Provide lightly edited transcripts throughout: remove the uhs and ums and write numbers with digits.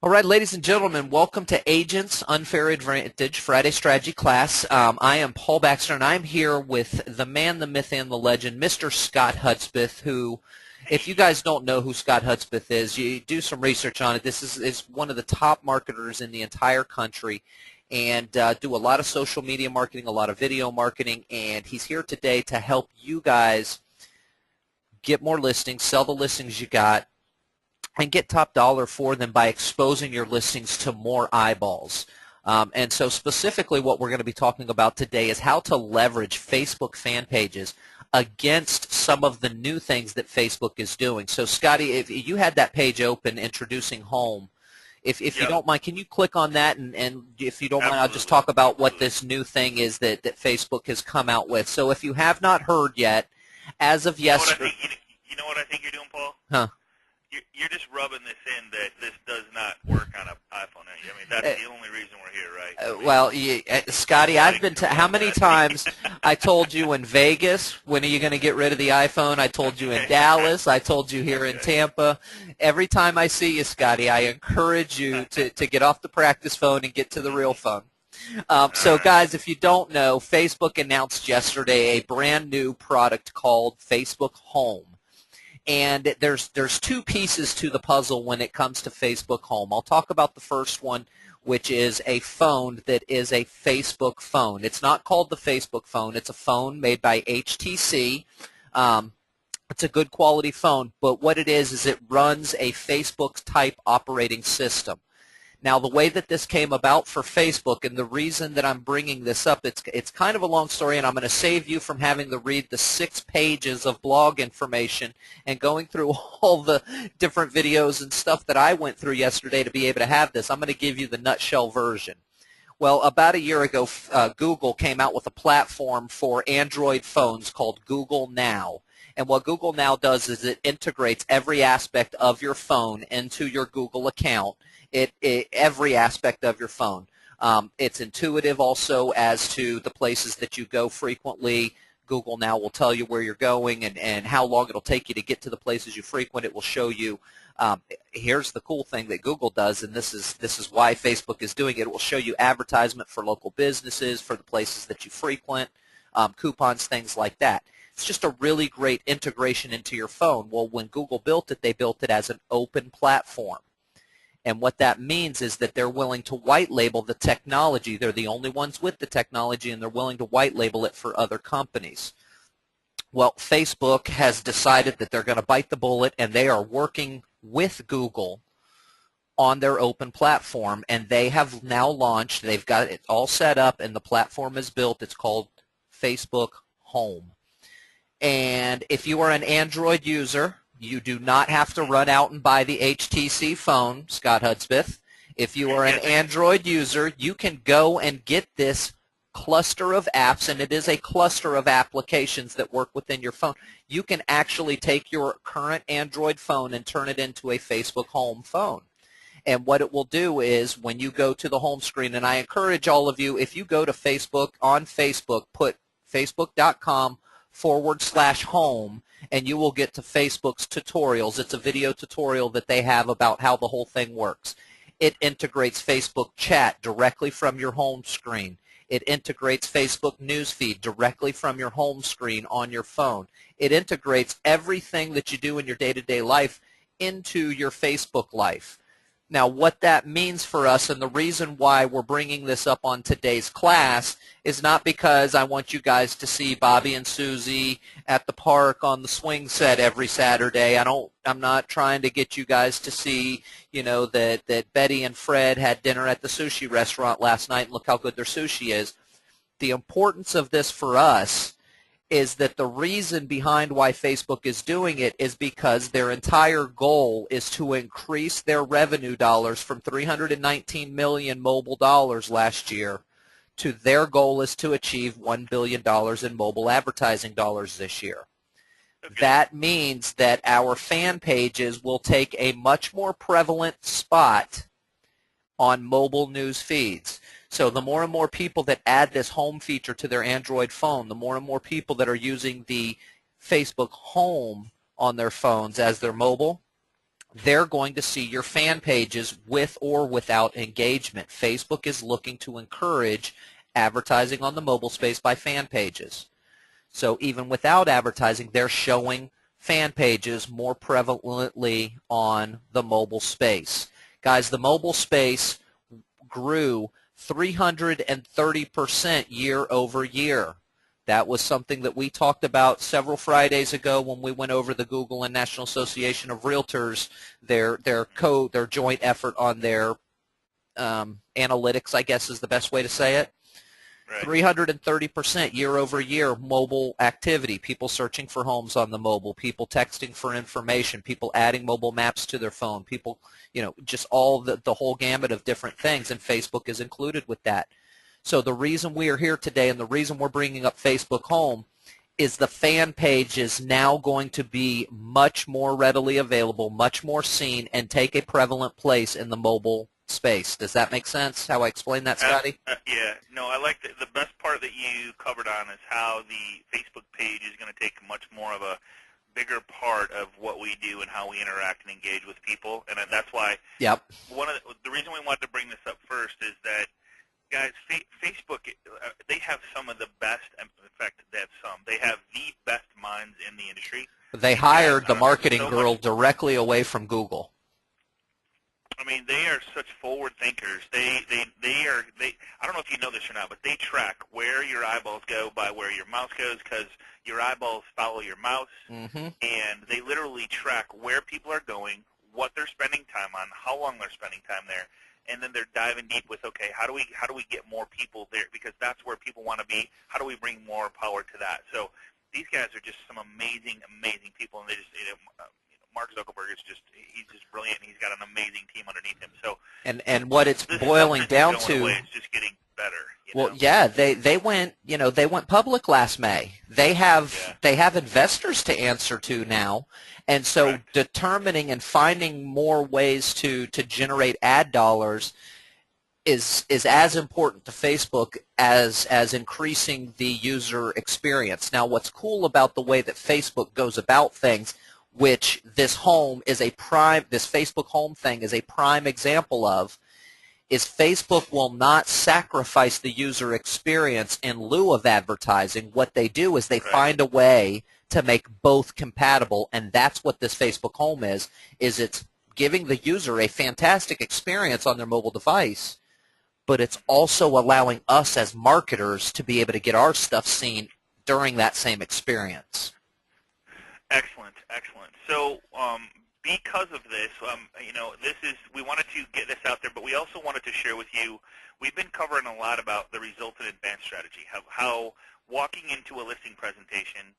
All right, ladies and gentlemen, welcome to Agents Unfair Advantage Friday Strategy class. I am Paul Baxter, and I'm here with the man, the myth, and the legend, Mr. Scott Hudspeth, who, if you guys don't know who Scott Hudspeth is, you do some research on it. This is one of the top marketers in the entire country and do a lot of social media marketing, a lot of video marketing, and he's here today to help you guys get more listings, sell the listings you got, and get top dollar for them by exposing your listings to more eyeballs. And so specifically what we're going to be talking about today is how to leverage Facebook fan pages against some of the new things that Facebook is doing. So Scotty, if you had that page open introducing home, if you don't mind, can you click on that? And if you don't mind, I'll just talk about what this new thing is that Facebook has come out with. So if you have not heard yet, as of yesterday... You know what I think you're doing, Paul? Huh? You're just rubbing this in that this does not work on an iPhone. I mean, that's the only reason we're here, right? Well, Scotty, I've been how many times I told you in Vegas, when are you going to get rid of the iPhone? I told you in Dallas. I told you here in Tampa. Every time I see you, Scotty, I encourage you to get off the practice phone and get to the real phone. So, guys, if you don't know, Facebook announced yesterday a brand new product called Facebook Home. And there's two pieces to the puzzle when it comes to Facebook Home. I'll talk about the first one, which is a phone that is a Facebook phone. It's not called the Facebook phone. It's a phone made by HTC. It's a good quality phone, but what it is it runs a Facebook-type operating system. Now, the way that this came about for Facebook, and the reason that I'm bringing this up, it's kind of a long story, and I'm going to save you from having to read the 6 pages of blog information and going through all the different videos and stuff that I went through yesterday to be able to have this. I'm going to give you the nutshell version. Well, about a year ago, Google came out with a platform for Android phones called Google Now. And what Google Now does is it integrates every aspect of your phone into your Google account. Every aspect of your phone. It's intuitive also as to the places that you go frequently. Google Now will tell you where you're going and how long it'll take you to get to the places you frequent. It will show you. Here's the cool thing that Google does, and this is why Facebook is doing it. It will show you advertisement for local businesses, for the places that you frequent, coupons, things like that. It's just a really great integration into your phone. Well, when Google built it, they built it as an open platform. And what that means is that they're willing to white label the technology. They're the only ones with the technology, and they're willing to white label it for other companies. Well, Facebook has decided that they're going to bite the bullet, and they are working with Google on their open platform, and they have now launched. They've got it all set up, and the platform is built. It's called Facebook Home. And if you are an Android user, you do not have to run out and buy the HTC phone, Scott Hudspeth. If you are an Android user, you can go and get this cluster of apps, and it is a cluster of applications that work within your phone. You can actually take your current Android phone and turn it into a Facebook Home phone. And what it will do is when you go to the home screen, and I encourage all of you, if you go to Facebook, on Facebook, put facebook.com/home, and you will get to Facebook's tutorials. It's a video tutorial that they have about how the whole thing works. It integrates Facebook chat directly from your home screen. It integrates Facebook newsfeed directly from your home screen on your phone. It integrates everything that you do in your day-to-day life into your Facebook life. Now, what that means for us, and the reason why we're bringing this up on today's class, is not because I want you guys to see Bobby and Susie at the park on the swing set every Saturday. I'm not trying to get you guys to see, you know, that Betty and Fred had dinner at the sushi restaurant last night and look how good their sushi is. The importance of this for us is that the reason behind why Facebook is doing it is because their entire goal is to increase their revenue dollars from 319 million mobile dollars last year to their goal is to achieve $1 billion in mobile advertising dollars this year. Okay. That means that our fan pages will take a much more prevalent spot on mobile news feeds. So the more and more people that add this home feature to their Android phone, the more and more people that are using the Facebook Home on their phones as their mobile, they're going to see your fan pages with or without engagement. Facebook is looking to encourage advertising on the mobile space by fan pages. So even without advertising, they're showing fan pages more prevalently on the mobile space. Guys, the mobile space grew 330% year over year. That was something that we talked about several Fridays ago when we went over the Google and National Association of Realtors, their joint effort on their analytics, I guess is the best way to say it. Right. 330% year over year mobile activity, people searching for homes on the mobile, people texting for information, people adding mobile maps to their phone, people, just all the whole gamut of different things, and Facebook is included with that. So the reason we are here today and the reason we're bringing up Facebook Home is the fan page is now going to be much more readily available, much more seen, and take a prevalent place in the mobile space. Does that make sense, how I explained that, Scotty? Yeah. No, I like the best part that you covered on is how the Facebook page is going to take much more of a bigger part of what we do and how we interact and engage with people. And that's why Yep. the reason we wanted to bring this up first is that, guys, Facebook, they have some of the best, in fact, they have the best minds in the industry. They hired the marketing girl directly away from Google. I mean, they are such forward thinkers. I don't know if you know this or not, but they track where your eyeballs go by where your mouse goes, because your eyeballs follow your mouse, and they literally track where people are going, what they're spending time on, how long they're spending time there, and then they're diving deep with, okay, how do we get more people there, because that's where people want to be. How do we bring more power to that? So these guys are just some amazing, amazing people, and they just Mark Zuckerberg is he's just brilliant, and he's got an amazing team underneath him. So and what it's boiling down to, it's just getting better. Well, yeah, they went public last May. They have investors to answer to now, and so Correct. Determining and finding more ways to generate ad dollars is as important to Facebook as increasing the user experience. Now, what's cool about the way that Facebook goes about things, which this Facebook Home thing is a prime example of, is Facebook will not sacrifice the user experience in lieu of advertising. What they do is they find a way to make both compatible, and that's what this Facebook Home is it's giving the user a fantastic experience on their mobile device, but it's also allowing us as marketers to be able to get our stuff seen during that same experience. Excellent, excellent. So because of this, we wanted to get this out there, but we also wanted to share with you, we've been covering a lot about the resultant advanced strategy, how walking into a listing presentation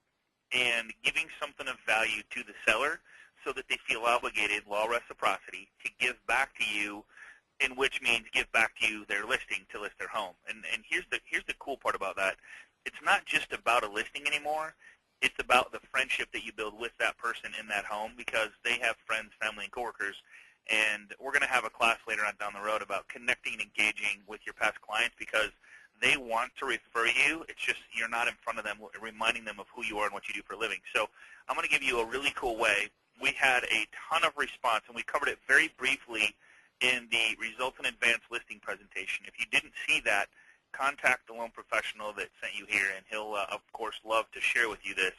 and giving something of value to the seller so that they feel obligated, law reciprocity, to give back to you, in which means give back to you their listing to list their home. And here's the cool part about that. It's not just about a listing anymore. It's about the friendship that you build with that person in that home, because they have friends, family, and coworkers. And we're going to have a class later on down the road about connecting and engaging with your past clients, because they want to refer you. It's just you're not in front of them reminding them of who you are and what you do for a living. So I'm going to give you a really cool way. We had a ton of response, and we covered it very briefly in the Resultant Advanced Listing presentation. If you didn't see that, contact the loan professional that sent you here, and he'll, of course, love to share with you this.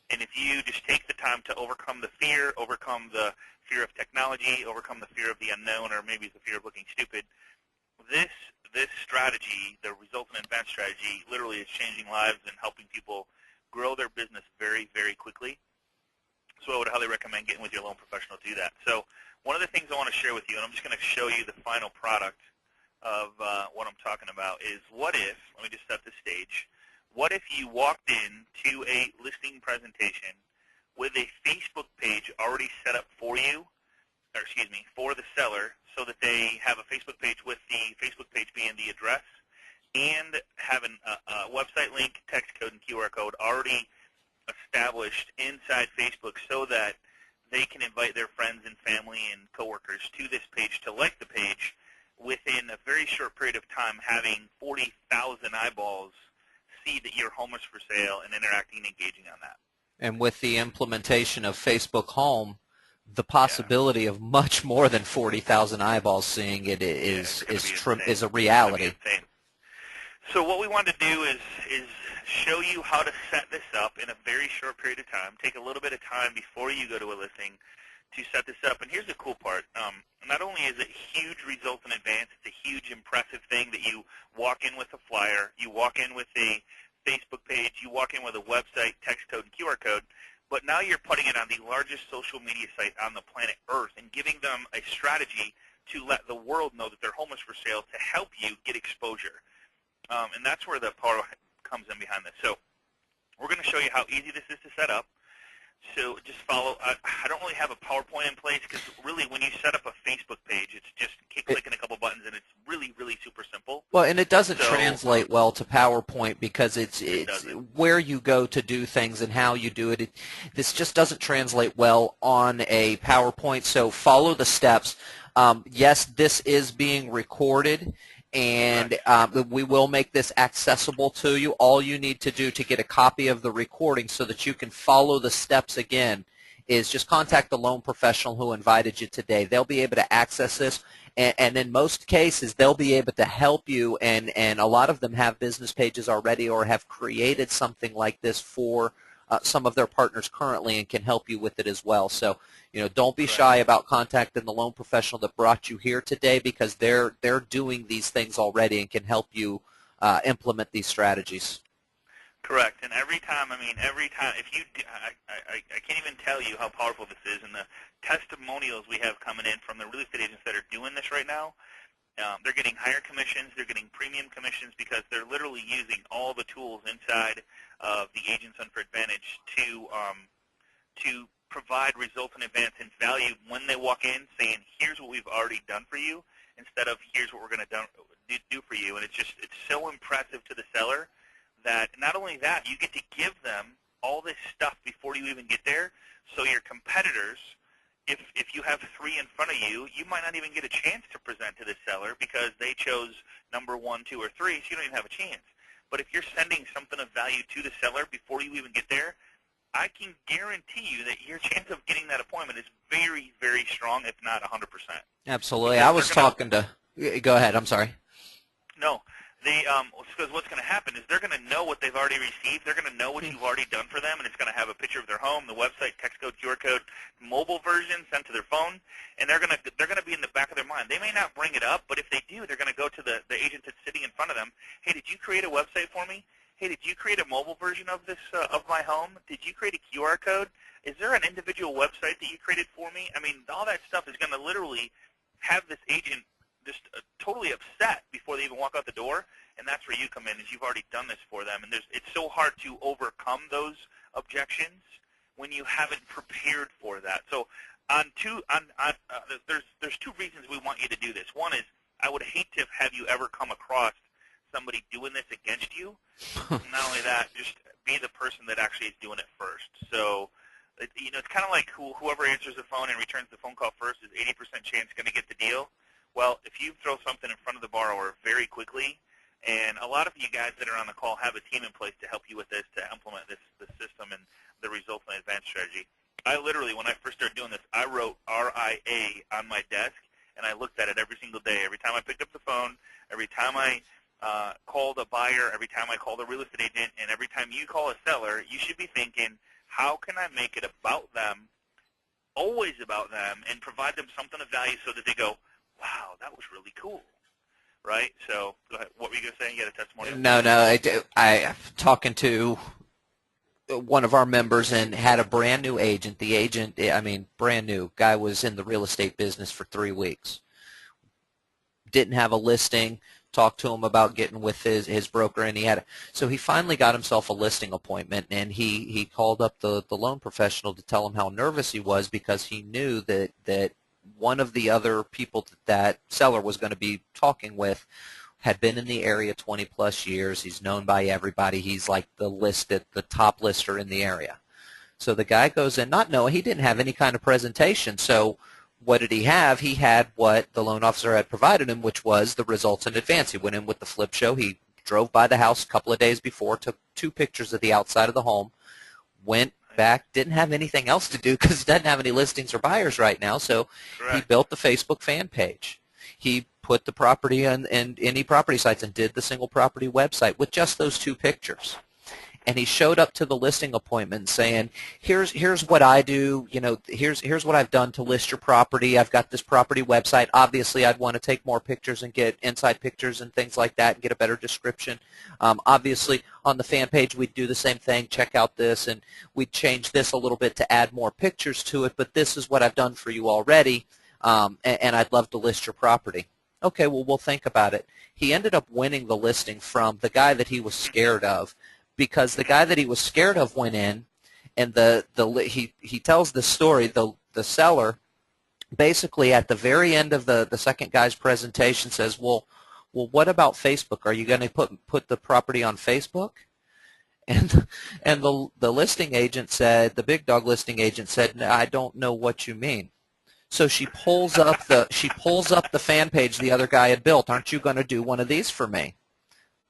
And if you just take the time to overcome the fear of technology, overcome the fear of the unknown, or maybe the fear of looking stupid, this strategy, the Resultant Advanced strategy, literally is changing lives and helping people grow their business very, very quickly. So I would highly recommend getting with your loan professional to do that. So one of the things I want to share with you, and I'm just going to show you the final product of what I'm talking about, is what if, let me just set the stage, what if you walked in to a listing presentation with a Facebook page already set up for you, or excuse me, for the seller, so that they have a Facebook page with the Facebook page being the address, and having a website link, text code, and QR code already established inside Facebook, so that they can invite their friends and family and coworkers to this page to like the page within a very short period of time, having 40,000 eyeballs see that your home is for sale and interacting and engaging on that. And with the implementation of Facebook Home, the possibility of much more than 40,000 eyeballs seeing it is a reality. So what we want to do is show you how to set this up in a very short period of time. Take a little bit of time before you go to a listing to set this up. And here's the cool part. Not only is it huge results in advance, it's a huge impressive thing that you walk in with a flyer, you walk in with a Facebook page, you walk in with a website, text code, and QR code, but now you're putting it on the largest social media site on the planet Earth and giving them a strategy to let the world know that their home is for sale to help you get exposure. And that's where the power comes in behind this. So we're going to show you how easy this is to set up. So just follow. I don't really have a PowerPoint in place because really when you set up a Facebook page, it's just clicking a couple buttons and it's really, really super simple. Well, and it doesn't translate well to PowerPoint because it's where you go to do things and how you do it. This just doesn't translate well on a PowerPoint. So follow the steps. Yes, this is being recorded. And we will make this accessible to you. All you need to do to get a copy of the recording so that you can follow the steps again is just contact the loan professional who invited you today. They'll be able to access this, and in most cases, they'll be able to help you, and a lot of them have business pages already or have created something like this for some of their partners currently and can help you with it as well. So, don't be shy about contacting the loan professional that brought you here today because they're doing these things already and can help you implement these strategies. Correct. And every time, if you, I can't even tell you how powerful this is, and the testimonials we have coming in from the real estate agents that are doing this right now. They're getting higher commissions. They're getting premium commissions because they're literally using all the tools inside of the Agents Unfair Advantage to provide results in advance and value when they walk in, saying, "Here's what we've already done for you," instead of "Here's what we're going to do for you." And it's so impressive to the seller that not only that, you get to give them all this stuff before you even get there. So your competitors, if you have 3 in front of you, you might not even get a chance to present to the seller because they chose number 1, 2, or 3, so you don't even have a chance. But if you're sending something of value to the seller before you even get there, I can guarantee you that your chance of getting that appointment is very, very strong, if not 100%. Absolutely. I was talking to – go ahead. I'm sorry. No. Because what's going to happen is they're going to know what they've already received. They're going to know what you've already done for them, and it's going to have a picture of their home, the website, text code, QR code, mobile version sent to their phone, and they're going to be in the back of their mind. They may not bring it up, but if they do, they're going to go to the agent that's sitting in front of them. Hey, did you create a website for me? Hey, did you create a mobile version of this of my home? Did you create a QR code? Is there an individual website that you created for me? All that stuff is going to literally have this agent just totally upset before they even walk out the door, and that's where you come in, is you've already done this for them. And it's so hard to overcome those objections when you haven't prepared for that. So there's 2 reasons we want you to do this. One is I would hate to have you ever come across somebody doing this against you. Not only that, just be the person that actually is doing it first. So it's kind of like whoever answers the phone and returns the phone call first is 80% chance going to get the deal. Well, if you throw something in front of the borrower very quickly, and a lot of you guys that are on the call have a team in place to help you with this, to implement this system and the results and advanced strategy. I literally, when I first started doing this, I wrote RIA on my desk, and I looked at it every single day. Every time I picked up the phone, every time I called a buyer, every time I called a real estate agent, and every time you call a seller, you should be thinking, how can I make it about them, always about them, and provide them something of value so that they go, wow, that was really cool, right? So go ahead. What were you going to say? You had a testimonial? No. I'm talking to one of our members and had a brand new agent. The agent, brand new. Guy was in the real estate business for 3 weeks. Didn't have a listing. Talked to him about getting with his broker, and so he finally got himself a listing appointment, and he called up the loan professional to tell him how nervous he was because he knew that one of the other people that seller was going to be talking with had been in the area 20-plus years. He's known by everybody. He's like the top lister in the area. So the guy goes in, not knowing, he didn't have any kind of presentation. So what did he have? He had what the loan officer had provided him, which was the results in advance. He went in with the flip show. He drove by the house a couple of days before, took 2 pictures of the outside of the home, went back, didn't have anything else to do because he doesn't have any listings or buyers right now, so he Correct. built the Facebook fan page. He put the property on any property sites and did the single property website with just those 2 pictures. And he showed up to the listing appointment saying, here's what I do, here's what I've done to list your property. I've got this property website. Obviously, I'd want to take more pictures and get inside pictures and things like that and get a better description. Obviously, on the fan page, we'd do the same thing, check out this, and we'd change this a little bit to add more pictures to it, but this is what I've done for you already, and I'd love to list your property. Okay, well, we'll think about it. He ended up winning the listing from the guy that he was scared of, because the guy that he was scared of went in, and he tells the story. The seller basically at the very end of the second guy's presentation says, well, what about Facebook? Are you going to put the property on Facebook? And the listing agent said, the big dog listing agent said, no, I don't know what you mean. So she pulls up the fan page the other guy had built. Aren't you going to do one of these for me?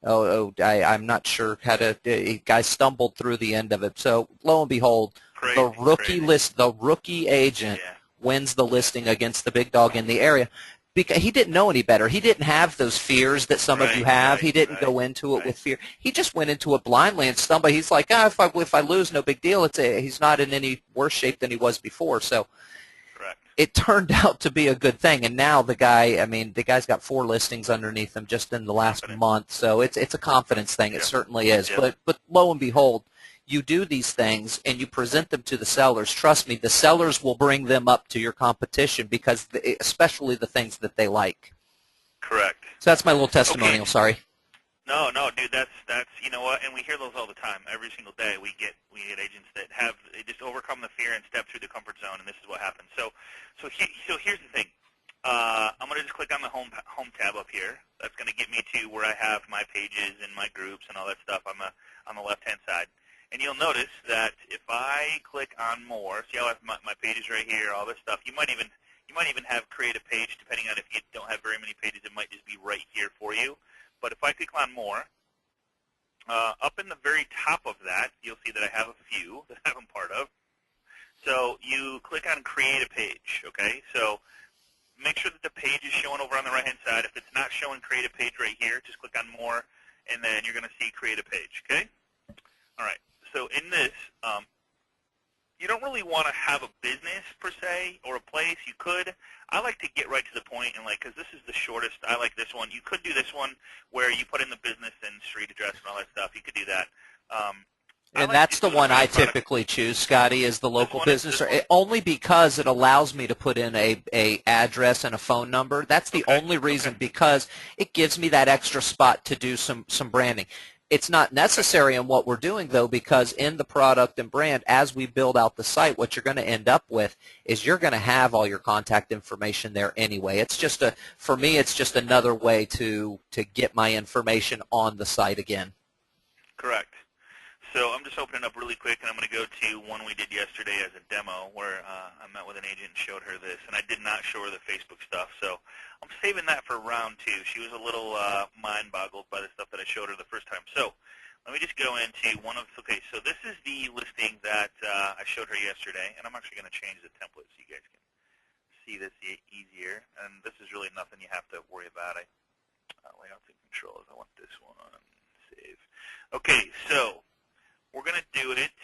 I'm not sure how to. The guy stumbled through the end of it. So lo and behold, the rookie agent wins the listing against the big dog in the area, because he didn't know any better. He didn't have those fears that some of you have. He didn't go into it with fear. He just went into it blindly and stumbled. He's like, if I lose, no big deal. He's not in any worse shape than he was before. So it turned out to be a good thing, and now the guy's got 4 listings underneath him just in the last month. So it's a confidence thing. It certainly is. But lo and behold, you do these things and you present them to the sellers. Trust me, the sellers will bring them up to your competition, because especially the things that they like. Correct. So that's my little testimonial. Okay. Sorry. No, dude, that's you know what, and we hear those all the time. Every single day we get agents that they just overcome the fear and step through the comfort zone, and this is what happens. So here's the thing. I'm going to just click on the home tab up here. That's going to get me to where I have my pages and my groups and all that stuff on the left-hand side. And you'll notice that if I click on more, see how I have my pages right here, all this stuff. You might even have create a page, depending on if you don't have very many pages. It might just be right here for you. But if I click on more, up in the very top of that, you'll see that I have a few that I'm part of. So you click on create a page, okay? So make sure that the page is showing over on the right-hand side. If it's not showing create a page right here, just click on more, and then you're going to see create a page, okay? All right. So in this, you don't really want to have a business per se or a place. You could. I like to get right to the point, and because this is the shortest, I like this one. You could do this one where you put in the business and street address and all that stuff. You could do that. And that's the one I typically choose, Scotty, is the local business, only because it allows me to put in a address and a phone number. That's the only reason, because it gives me that extra spot to do some branding. It's not necessary in what we're doing, though, because in the product and brand, as we build out the site, what you're going to end up with is you're going to have all your contact information there anyway. It's just for me, it's just another way to get my information on the site again. Correct. So I'm just opening up really quick, and I'm going to go to one we did yesterday as a demo where I met with an agent and showed her this, and I did not show her the Facebook stuff. So I'm saving that for round 2. She was a little mind-boggled by the stuff that I showed her the first time. So let me just go into one of, okay, so this is the listing that I showed her yesterday, and I'm actually going to change the template so you guys can see this easier. And this is really nothing you have to worry about. Layouts and controls, I want this one. Save. Okay, so we're going to do it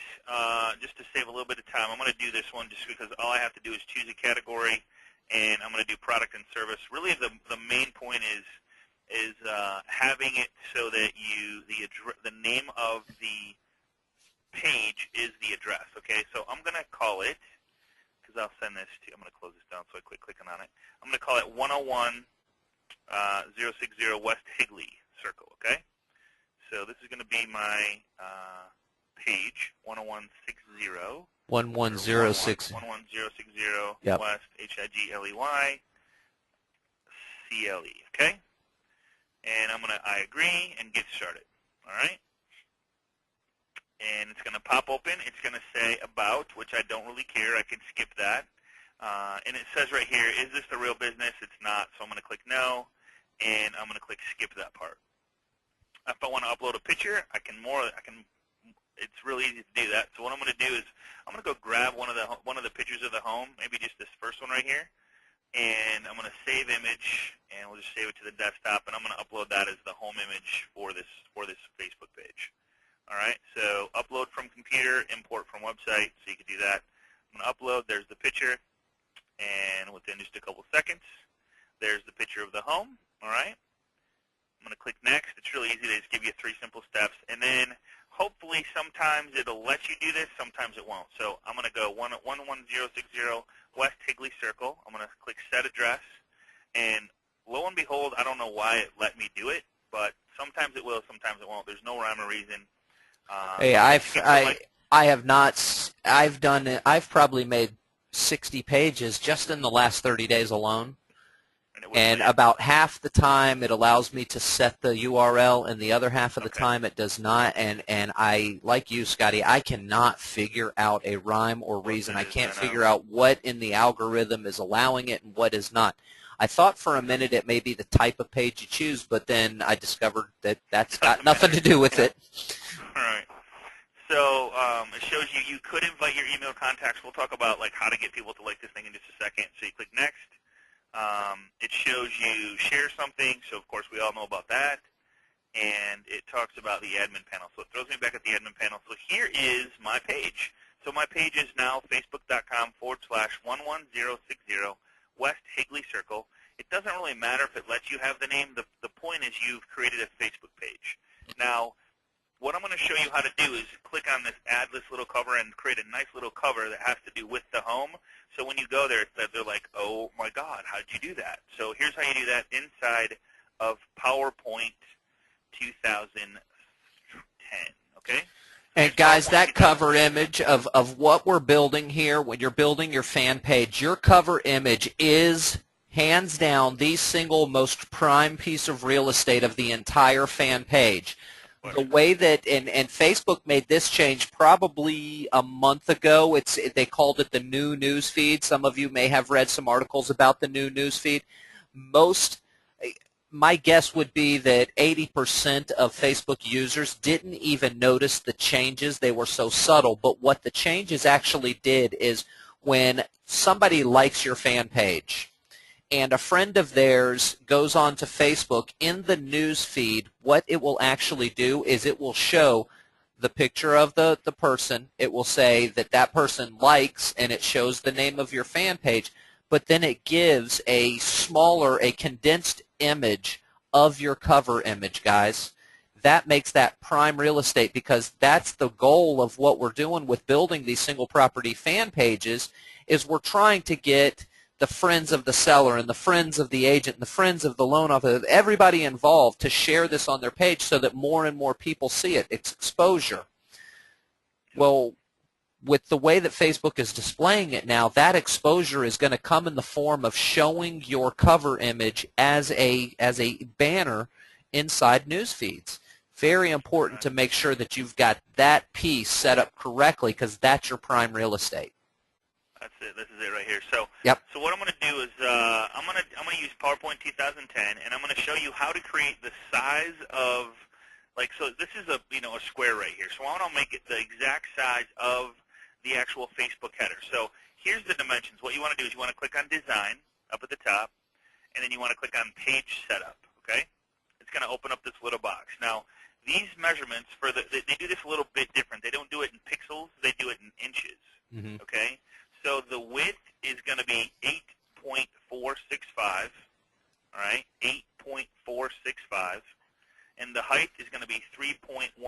just to save a little bit of time. I'm going to do this one just because all I have to do is choose a category, and I'm going to do product and service. Really, the main point is having it so that the name of the page is the address. Okay, so I'm going to call it, because I'll send this to. I'm going to close this down so I quit clicking on it. I'm going to call it 101 060 West Higley Circle. Okay, so this is going to be my page 10160. 11060. 11060 Yep. West Higley CLE. Okay, and I'm gonna I agree and get started. All right, and it's gonna pop open. It's gonna say about, which I don't really care. I can skip that. And it says right here, is this the real business? It's not, so I'm gonna click no, and I'm gonna click skip that part. If I want to upload a picture, it's really easy to do that. So what I'm going to do is I'm going to go grab one of the pictures of the home, maybe just this first one right here, and I'm going to save image, and we'll just save it to the desktop, and I'm going to upload that as the home image for this Facebook page. All right, so upload from computer, import from website, so you can do that. I'm going to upload. There's the picture, and within just a couple seconds, there's the picture of the home. All right, I'm going to click next. It's really easy. They just give you 3 simple steps, and then hopefully sometimes it'll let you do this, sometimes it won't. So I'm going to go 11060 West Higley Circle. I'm going to click Set Address, and lo and behold, I don't know why it let me do it, but sometimes it will, sometimes it won't. There's no rhyme or reason. Hey, I have not. I've done it. I've probably made 60 pages just in the last 30 days alone. And about half the time it allows me to set the URL, and the other half of the time it does not. And I, like you, Scotty, I cannot figure out a rhyme or reason. I can't figure out what in the algorithm is allowing it and what is not. I thought for a minute it may be the type of page you choose, but then I discovered that that's got nothing to do with it. All right. So it shows you could invite your email contacts. We'll talk about like how to get people to like this thing in just a second. So you click next. It shows you share something. So of course we all know about that. And it talks about the admin panel. So it throws me back at the admin panel. So here is my page. So my page is now facebook.com/11060 West Higley Circle. It doesn't really matter if it lets you have the name. The point is you've created a Facebook page. Now, what I'm going to show you how to do is click on this add this little cover and create a nice little cover that has to do with the home. So when you go there, they're like, oh my God, how did you do that? So here's how you do that inside of PowerPoint 2010, okay? And guys, that cover image of what we're building here, when you're building your fan page, your cover image is hands down the single most prime piece of real estate of the entire fan page. The way that, and Facebook made this change probably a month ago. They called it the new news feed. Some of you may have read some articles about the new news feed. My guess would be that 80% of Facebook users didn't even notice the changes. They were so subtle. But what the changes actually did is when somebody likes your fan page and a friend of theirs goes on to Facebook, in the news feed, what it will actually do is it will show the picture of the person. It will say that that person likes, and it shows the name of your fan page. But then it gives a condensed image of your cover image, guys. That makes that prime real estate, because that's the goal of what we're doing with building these single property fan pages, is we're trying to get the friends of the seller and the friends of the agent and the friends of the loan officer, everybody involved, to share this on their page so that more and more people see it. It's exposure. Well, with the way that Facebook is displaying it now, that exposure is going to come in the form of showing your cover image as a banner inside news feeds. Very important to make sure that you've got that piece set up correctly, because that's your prime real estate. That's it. This is it right here. So, yep. So what I'm going to do is I'm going to use PowerPoint 2010, and I'm going to show you how to create the size of, like, so this is a square right here. So I want to make it the exact size of the actual Facebook header. So here's the dimensions. What you want to do is you want to click on Design up at the top, and then you want to click on Page Setup. Okay, it's going to open up this little box. Now, these measurements they do this a little bit different. They don't do it in pixels. They do it in inches. Mm-hmm. Okay. So the width is going to be 8.465, all right, 8.465, and the height is going to be 3.135,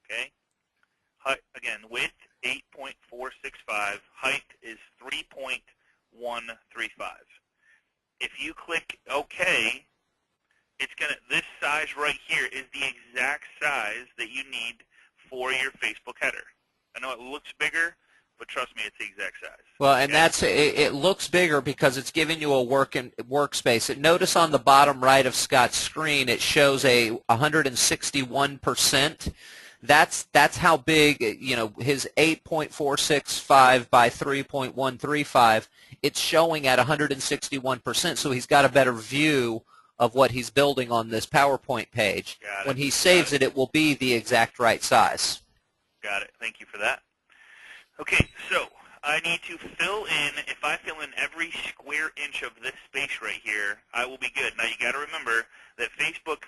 okay? Again, width 8.465, height is 3.135. If you click OK, this size right here is the exact size that you need for your Facebook header. I know it looks bigger, but trust me, it's the exact size. Well, and it looks bigger because it's giving you a workspace. Notice on the bottom right of Scott's screen, it shows a 161%. That's how big, his 8.465 by 3.135. It's showing at 161%, so he's got a better view of what he's building on this PowerPoint page. When he saves it, it will be the exact right size. Got it. Thank you for that. Okay, so I need to fill in, if I fill in every square inch of this space right here, I will be good. Now you got to remember that Facebook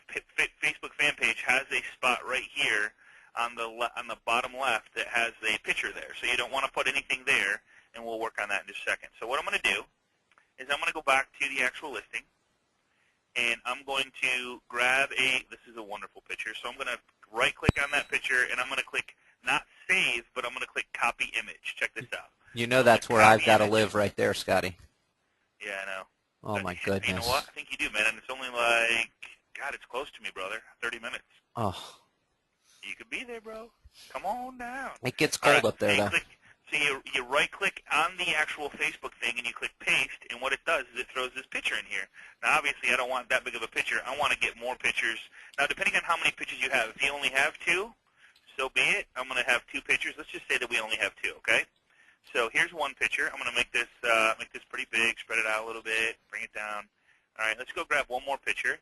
fan page has a spot right here on the bottom left that has a picture there. So you don't want to put anything there, and we'll work on that in just a second. So what I'm going to do is I'm going to go back to the actual listing, and I'm going to grab this is a wonderful picture, so I'm going to right-click on that picture, and I'm going to click not save, but I'm going to click copy image. Check this out. You know that's where I've got to live right there, Scotty. Yeah, I know. Oh, my goodness. You know what? I think you do, man. And it's only like, God, it's close to me, brother. 30 minutes. Oh. You could be there, bro. Come on down. It gets cold up there, though. So you right-click on the actual Facebook thing, and you click paste, and what it does is it throws this picture in here. Now, obviously, I don't want that big of a picture. I want to get more pictures. Now, depending on how many pictures you have, if you only have 2, so be it. I'm going to have 2 pictures. Let's just say that we only have 2, okay? So here's one picture. I'm going to make this pretty big, spread it out a little bit, bring it down. All right, let's go grab one more picture.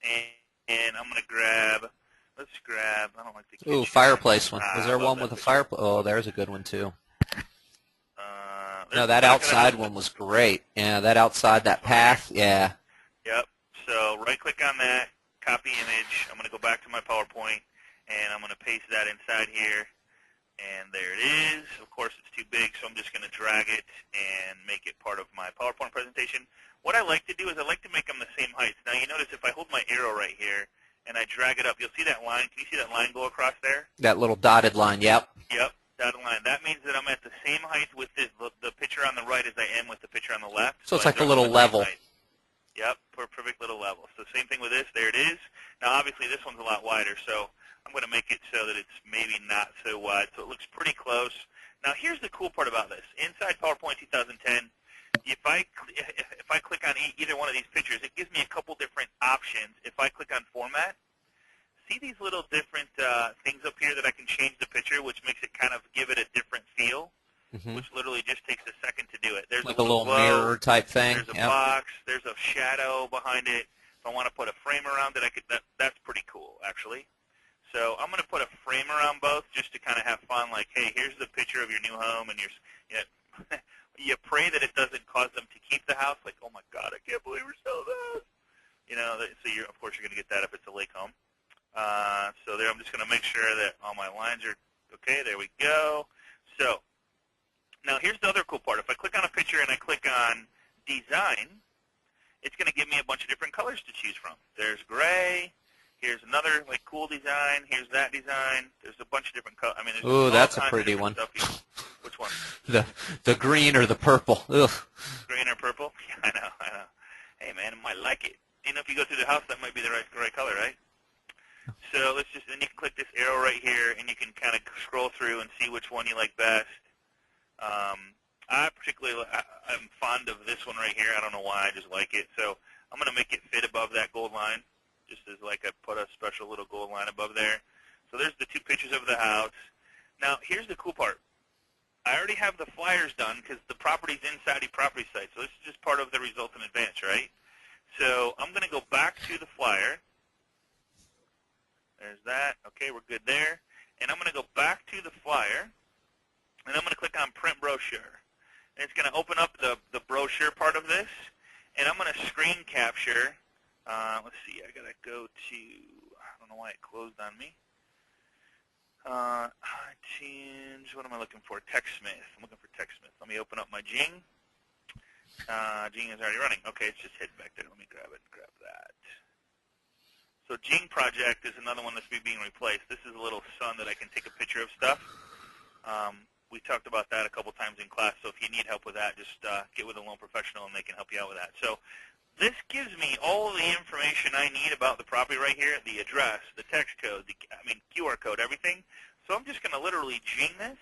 And I'm going to grab, I don't like the kitchen. Ooh, fireplace one. Is there one with a fireplace? Oh, there's a good one, too. No, that outside one was great. Yeah, that outside, that path, yeah. Yep. So right-click on that, copy image. I'm going to go back to my PowerPoint, and I'm going to paste that inside here. And there it is. Of course, it's too big, so I'm just going to drag it and make it part of my PowerPoint presentation. What I like to do is I like to make them the same height. Now, you notice if I hold my arrow right here and I drag it up, you'll see that line. Can you see that line go across there? That little dotted line, yep. Yep, dotted line. That means that I'm at the same height with the picture on the right as I am with the picture on the left. So it's like a little level. Yep, perfect little level. So same thing with this. There it is. Now, obviously, this one's a lot wider, so I'm going to make it so that it's maybe not so wide, so it looks pretty close. Now, here's the cool part about this. Inside PowerPoint 2010, if I click on either one of these pictures, it gives me a couple different options. If I click on Format, see these little different things up here that I can change the picture, which makes it kind of give it a different feel, which literally just takes a second to do it. There's like a little mirror type thing. There's a box. There's a shadow behind it. If I want to put a frame around it, that's pretty cool, actually. So I'm going to put a frame around both just to kind of have fun, like, hey, here's the picture of your new home, and you pray that it doesn't cause them to keep the house, like, oh, my God, I can't believe we're selling the house. So of course, you're going to get that if it's a lake home. So there, I'm just going to make sure that all my lines are okay. There we go. So now here's the other cool part. If I click on a picture and I click on Design, it's going to give me a bunch of different colors to choose from. There's gray. Here's another cool design. Here's that design. There's a bunch of different colors. I mean, there's ooh, that's a pretty one. Which one? The green or the purple. Ugh. Green or purple? Yeah, I know. Hey, man, I might like it. If you go through the house, that might be the right color, right? So then you can click this arrow right here, and you can kind of scroll through and see which one you like best. I'm fond of this one right here. I don't know why. I just like it. So I'm going to make it fit above that gold line, just as like I put a special little gold line above there. So there's the 2 pictures of the house. Now, here's the cool part. I already have the flyers done because the property's inside the property site. So this is just part of the result in advance, right? So I'm going to go back to the flyer. There's that. Okay, we're good there. And I'm going to go back to the flyer, and I'm going to click on Print Brochure. And it's going to open up the brochure part of this, and I'm going to screen capture. Let's see, I got to go to, I don't know why it closed on me. iTunes, what am I looking for? TechSmith. I'm looking for TechSmith. Let me open up my Jing. Jing is already running. Okay, it's just hidden back there. Let me grab it and grab that. So Jing Project is another one that's being replaced. This is a little sun that I can take a picture of stuff. We talked about that a couple times in class, so if you need help with that, just get with a loan professional and they can help you out with that. So this gives me all the information I need about the property right here, the address, the text code, QR code, everything. So I'm just going to literally Jing this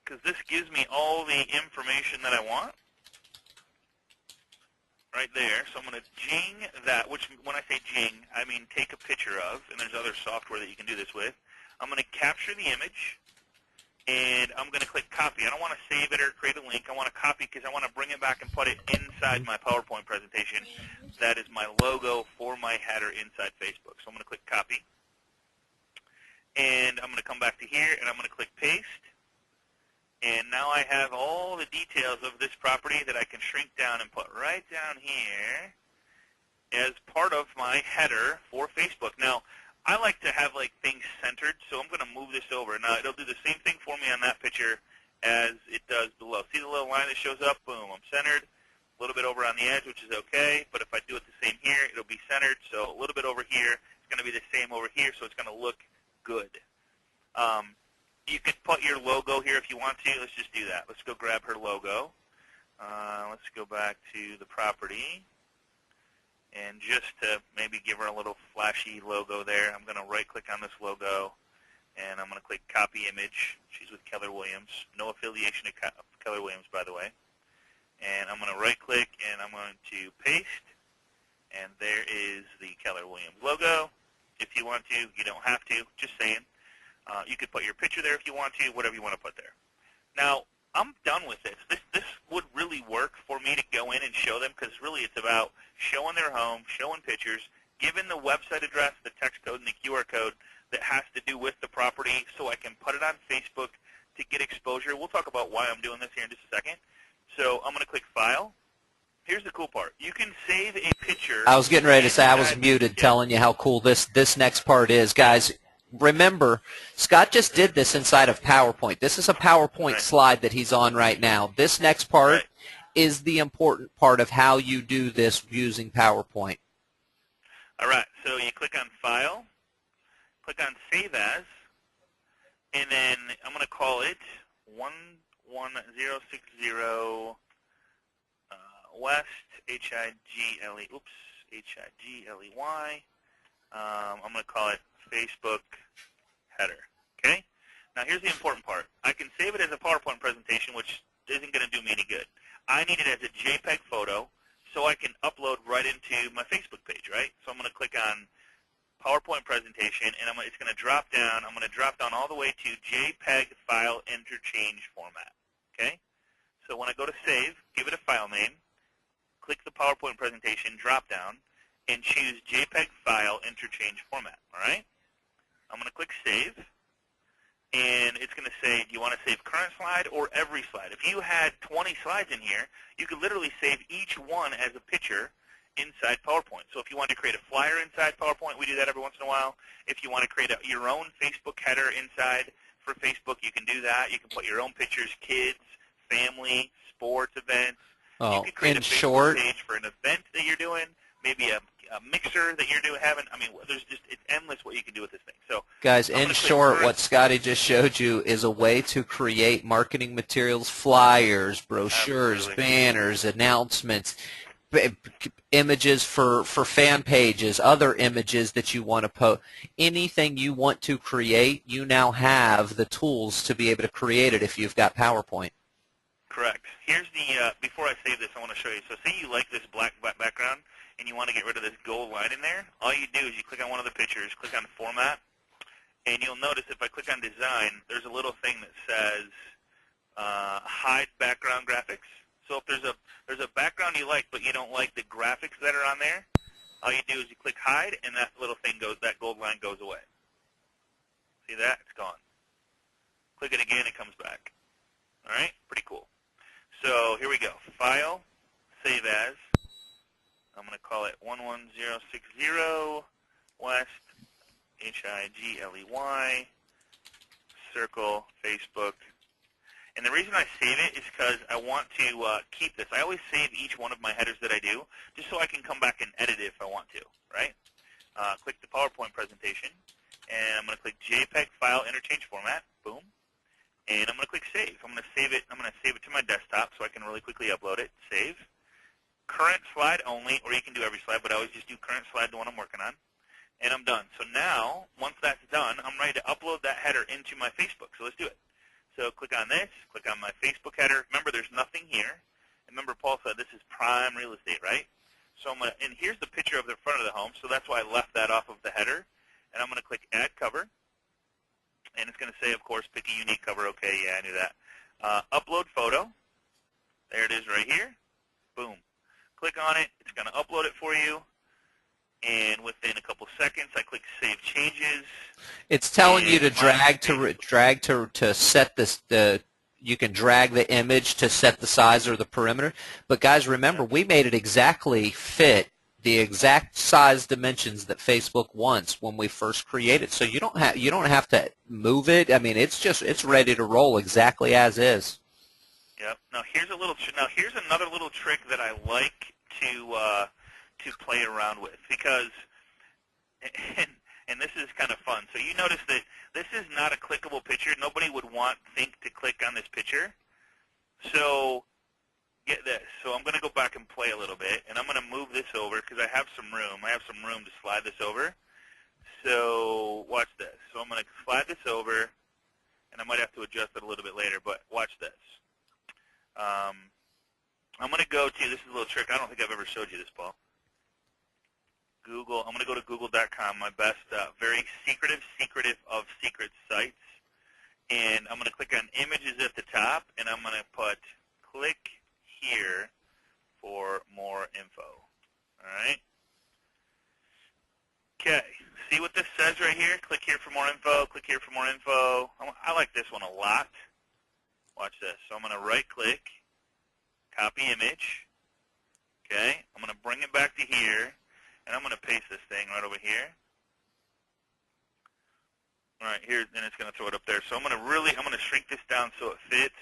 because this gives me all the information that I want right there. So I'm going to Jing that, which when I say Jing, I mean take a picture of, and there's other software that you can do this with. I'm going to capture the image, and I'm going to click copy. I don't want to save it or create a link. I want to copy because I want to bring it back and put it inside my PowerPoint presentation. That is my logo for my header inside Facebook. So I'm going to click copy. And I'm going to come back to here, and I'm going to click Paste. And now I have all the details of this property that I can shrink down and put right down here as part of my header for Facebook. Now, I like to have like things centered, so I'm going to move this over. Now, it'll do the same thing for me on that picture as it does below. See the little line that shows up? Boom, I'm centered. A little bit over on the edge, which is okay, but if I do it the same here, it'll be centered. So a little bit over here, it's going to be the same over here, so it's going to look good. You can put your logo here if you want to. Let's just do that. Let's go grab her logo. Let's go back to the property. And just to maybe give her a little flashy logo there, I'm going to right-click on this logo, and I'm going to click Copy Image. She's with Keller Williams. No affiliation to Keller Williams, by the way. And I'm going to right-click, and I'm going to paste. And there is the Keller Williams logo. If you want to, you don't have to. Just saying. You could put your picture there if you want to, whatever you want to put there. Now, I'm done with this. This would really work for me to go in and show them, because really it's about showing their home, showing pictures, giving the website address, the text code, and the QR code that has to do with the property so I can put it on Facebook to get exposure. We'll talk about why I'm doing this here in just a second. So I'm going to click File. Here's the cool part. You can save a picture. I was getting ready to say I was muted, telling you how cool this next part is. Guys, remember, Scott just did this inside of PowerPoint. This is a PowerPoint slide that he's on right now. This next part is the important part of how you do this using PowerPoint. All right, so you click on File, click on Save As, and then I'm going to call it 11060 West, H-I-G-L-E, oops, H-I-G-L-E-Y. I'm going to call it Facebook Header, okay? Now here's the important part. I can save it as a PowerPoint presentation, which isn't going to do me any good. I need it as a JPEG photo so I can upload right into my Facebook page, right? So I'm going to click on PowerPoint presentation, and it's going to drop down. I'm going to drop down all the way to JPEG file interchange format, okay? So when I go to save, give it a file name, click the PowerPoint presentation drop down, and choose JPEG file interchange format, all right? I'm going to click Save, and it's going to say, do you want to save current slide or every slide? If you had 20 slides in here, you could literally save each one as a picture inside PowerPoint. So if you want to create a flyer inside PowerPoint, we do that every once in a while. If you want to create your own Facebook header inside for Facebook, you can do that. You can put your own pictures, kids, family, sports events. Oh, you can create in a Facebook short, page for an event that you're doing, maybe a mixer that you're having. I mean, it's endless what you can do with this thing. So, guys, in short, what Scotty just showed you is a way to create marketing materials, flyers, brochures, banners, announcements, images for fan pages, other images that you want to post. Anything you want to create, you now have the tools to be able to create it if you've got PowerPoint. Correct. Here's the, before I save this, I want to show you. So say you like this black background and you want to get rid of this gold line in there. All you do is you click on one of the pictures, click on Format, and you'll notice if I click on Design, there's a little thing that says Hide Background Graphics. So if there's a background you like but you don't like the graphics that are on there, all you do is you click Hide, and that little thing goes, that gold line goes away. See that? It's gone. Click it again, it comes back. All right? Pretty cool. So here we go. File, Save As. I'm going to call it 11060 West, H-I-G-L-E-Y, Circle, Facebook. And the reason I save it is because I want to keep this. I always save each one of my headers that I do just so I can come back and edit it if I want to, right? Click the PowerPoint presentation, and I'm going to click JPEG File Interchange Format. Boom. And I'm going to click Save. I'm going to save it. I'm going to save it to my desktop so I can really quickly upload it. Save. Current slide only, or you can do every slide, but I always just do current slide, the one I'm working on. And I'm done. So now, once that's done, I'm ready to upload that header into my Facebook. So let's do it. So click on this. Click on my Facebook header. Remember, there's nothing here. And remember, Paul said this is prime real estate, right? So I'm going to, and here's the picture of the front of the home. So that's why I left that off of the header. And I'm going to click Add Cover. And it's going to say, of course, pick a unique cover. Okay, yeah, I knew that. Upload photo. There it is right here. Boom. Click on it. It's going to upload it for you. And within a couple seconds, I click Save Changes. It's telling you to Facebook. drag to set this. You can drag the image to set the size or the perimeter. But guys, remember, Yep. we made it exactly fit the exact size dimensions that Facebook wants when we first created. So you don't have to move it. I mean, it's ready to roll exactly as is. Yep. Now here's another little trick that I like to play around with because and this is kind of fun. So you notice that this is not a clickable picture. Nobody would think to click on this picture. So get this. So I'm going to go back and play a little bit, and I'm going to move this over because I have some room. I have some room to slide this over. So watch this. So I'm going to slide this over, and I might have to adjust it a little bit later, but watch this. I'm going to go to, this is a little trick. I don't think I've ever showed you this, Paul. Google. I'm going to go to google.com, my best, very secretive of secret sites. And I'm going to click on images at the top, and I'm going to put click here for more info. All right? Okay. See what this says right here? Click here for more info. Click here for more info. I like this one a lot. Watch this. So I'm going to right-click, copy image. Okay? I'm going to bring it back to here, and I'm going to paste this thing right over here. All right, here, and it's going to throw it up there. So I'm going to shrink this down so it fits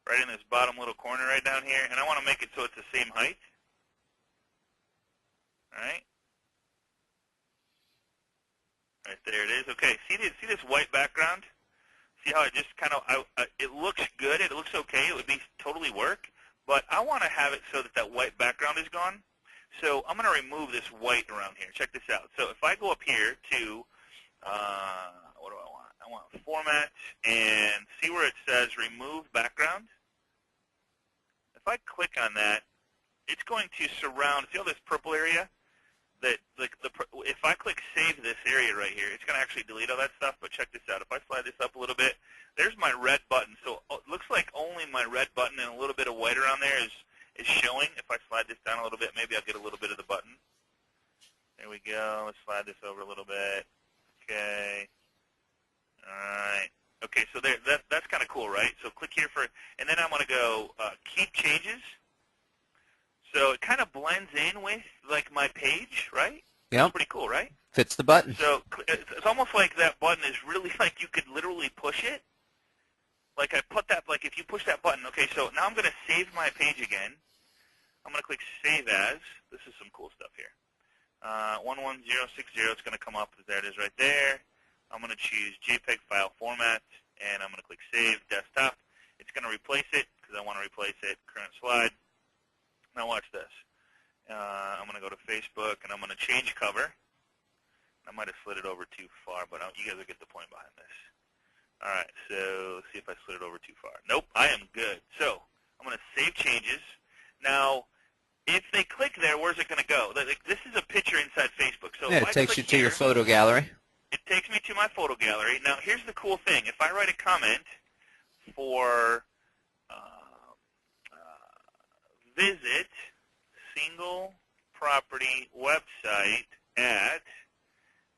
right in this bottom little corner right down here, and I want to make it so it's the same height. All right. Right there it is. Okay, see this white background? See how it just kind of, it looks good, it looks okay, it would be totally work, but I want to have it so that that white background is gone. So I'm going to remove this white around here. Check this out. So if I go up here to, what do I want? I want format and see where it says remove background. If I click on that, it's going to surround, see all this purple area? That if I click save this area right here, it's going to actually delete all that stuff, but check this out. If I slide this up a little bit, there's my red button. So it looks like only my red button and a little bit of white around there is showing. If I slide this down a little bit, maybe I'll get a little bit of the button. There we go. Let's slide this over a little bit. Okay. All right. Okay, so that's kind of cool, right? So click here for, and then I'm going to go keep changes. So it kind of blends in with like my page, right? Yep. That's pretty cool, right? Fits the button. So it's almost like that button is really like you could literally push it. Like I put that, like if you push that button, okay, so now I'm going to save my page again. I'm going to click Save As. This is some cool stuff here. 11060, it's going to come up. There it is right there. I'm going to choose JPEG file format, and I'm going to click Save Desktop. It's going to replace it because I want to replace it. Current slide. Now watch this. I'm going to go to Facebook, and I'm going to change cover. I might have slid it over too far, but you guys will get the point behind this. All right, so let's see if I slid it over too far. Nope, I am good. So I'm going to save changes. Now, if they click there, where's it going to go? This is a picture inside Facebook. So Yeah, if it I takes you click to your here, photo gallery. it takes me to my photo gallery. Now, here's the cool thing. If I write a comment for visit single property website at,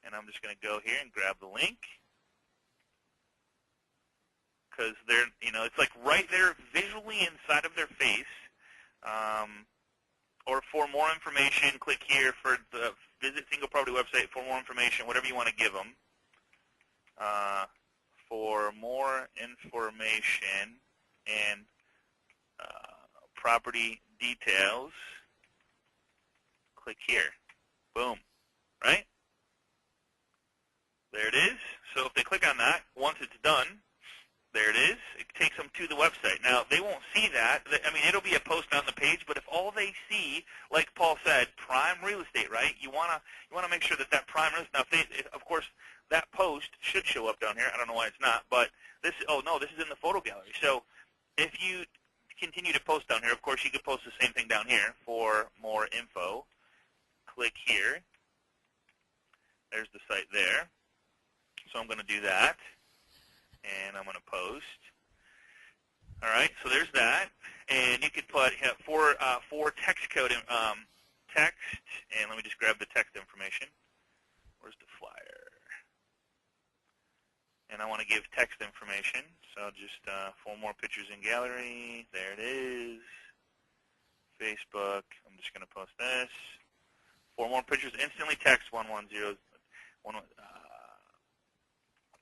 and I'm just going to go here and grab the link because they're, it's like right there visually inside of their face. Or for more information, click here for the visit single property website for more information, whatever you want to give them. For more information and property details, click here. Boom. Right? There it is. So if they click on that, once it's done, there it is. It takes them to the website. Now, they won't see that. I mean, it'll be a post on the page, but if all they see, like Paul said, prime real estate, right? You want to make sure that prime real estate. Now, of course, that post should show up down here. I don't know why it's not, but this. Oh no, this is in the photo gallery. So if you continue to post down here, of course, you could post the same thing down here for more info. Click here. There's the site there. So I'm going to do that. And I'm going to post. All right, so there's that. And you could put for text code, text, and let me just grab the text information. Where's the flyer? And I want to give text information, so just 4 more pictures in gallery. There it is. Facebook. I'm just going to post this. 4 more pictures. Instantly text 110.